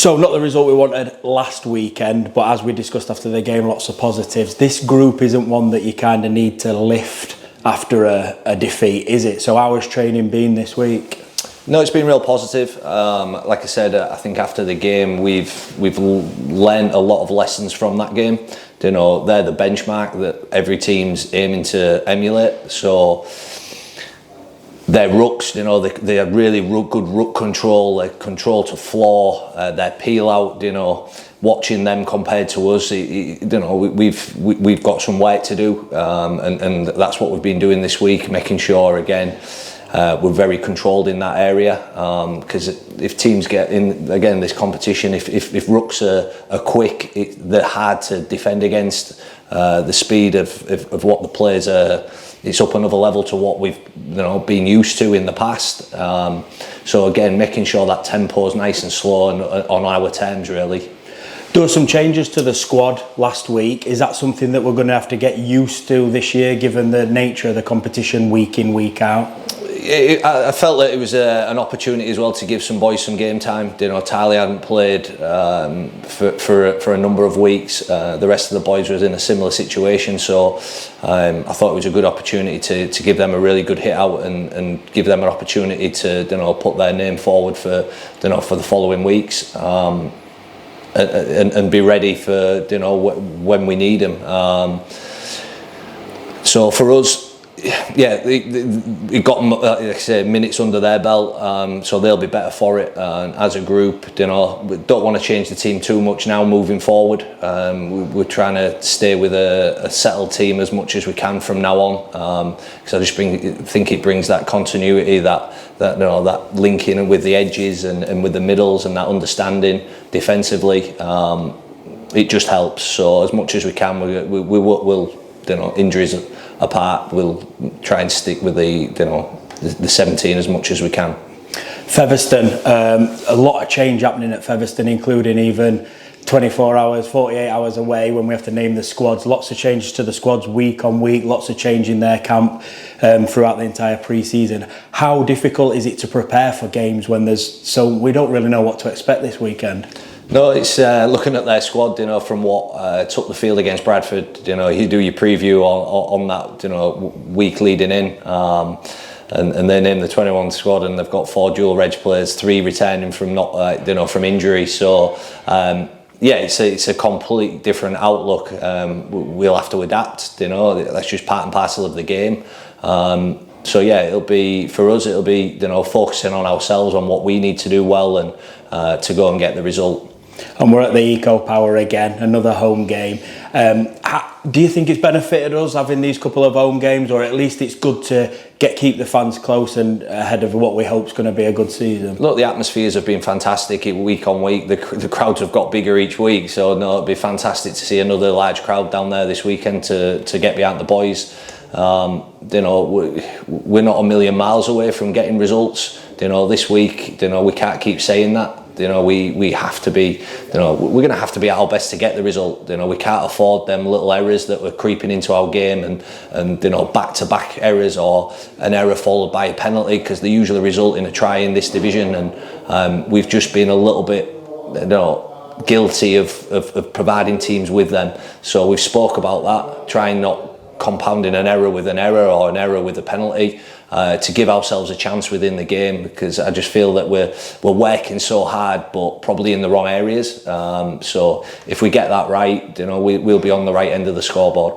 So not the result we wanted last weekend, but as we discussed after the game, lots of positives. This group isn't one that you kind of need to lift after a defeat, is it? So how has training been this week? No, it's been real positive. Like I said, I think after the game we've learned a lot of lessons from that game. You know, they're the benchmark that every team's aiming to emulate. So their rucks, you know, they have really good ruck control, their control to floor, their peel out, you know, watching them compared to us, you know, we've got some work to do, and that's what we've been doing this week, making sure again we're very controlled in that area, because if teams get in again this competition, if rucks are quick, they're hard to defend against. The speed of what the players are, it's up another level to what we've been used to in the past. So again, making sure that tempo is nice and slow and on our terms really. There were some changes to the squad last week. Is that something that we're going to have to get used to this year, given the nature of the competition week in, week out? I felt that it was an opportunity as well to give some boys some game time. You know, Tyler hadn't played for a number of weeks. The rest of the boys was in a similar situation, so I thought it was a good opportunity to give them a really good hit out and give them an opportunity to put their name forward for for the following weeks. And be ready for when we need them. So for us, yeah, we got them, like I say, minutes under their belt, so they'll be better for it. As a group, we don't want to change the team too much now moving forward. We're trying to stay with a settled team as much as we can from now on, because I just think it brings that continuity, that linking with the edges and with the middles, and that understanding defensively. It just helps. So as much as we can, we'll injuries apart, we'll try and stick with the 17 as much as we can. Featherstone, a lot of change happening at Featherstone, including even 24 hours, 48 hours away when we have to name the squads. Lots of changes to the squads week on week, lots of change in their camp throughout the entire pre-season. How difficult is it to prepare for games when we don't really know what to expect this weekend? No, it's looking at their squad, from what took the field against Bradford. You do your preview on that, week leading in, and they named the 21 squad, and they've got 4 dual reg players, 3 returning from from injury. So yeah, it's a complete different outlook. We'll have to adapt. That's just part and parcel of the game. So yeah, it'll be focusing on ourselves, on what we need to do well, and to go and get the result. And we're at the Eco Power again, another home game. Do you think it's benefited us having these couple of home games, or at least it's good to keep the fans close and ahead of what we hope is going to be a good season? Look, the atmospheres have been fantastic week on week. The crowds have got bigger each week, so no, it'd be fantastic to see another large crowd down there this weekend to get behind the boys. We're not a million miles away from getting results. This week, we can't keep saying that. We have to be, we're going to have to be at our best to get the result. We can't afford them little errors that were creeping into our game, and back-to-back errors, or an error followed by a penalty, because they usually result in a try in this division. And we've just been a little bit, guilty of providing teams with them. So we've spoke about that, trying not compounding an error with an error, or an error with a penalty, to give ourselves a chance within the game, because I just feel that we're working so hard, but probably in the wrong areas. So if we get that right, we'll be on the right end of the scoreboard.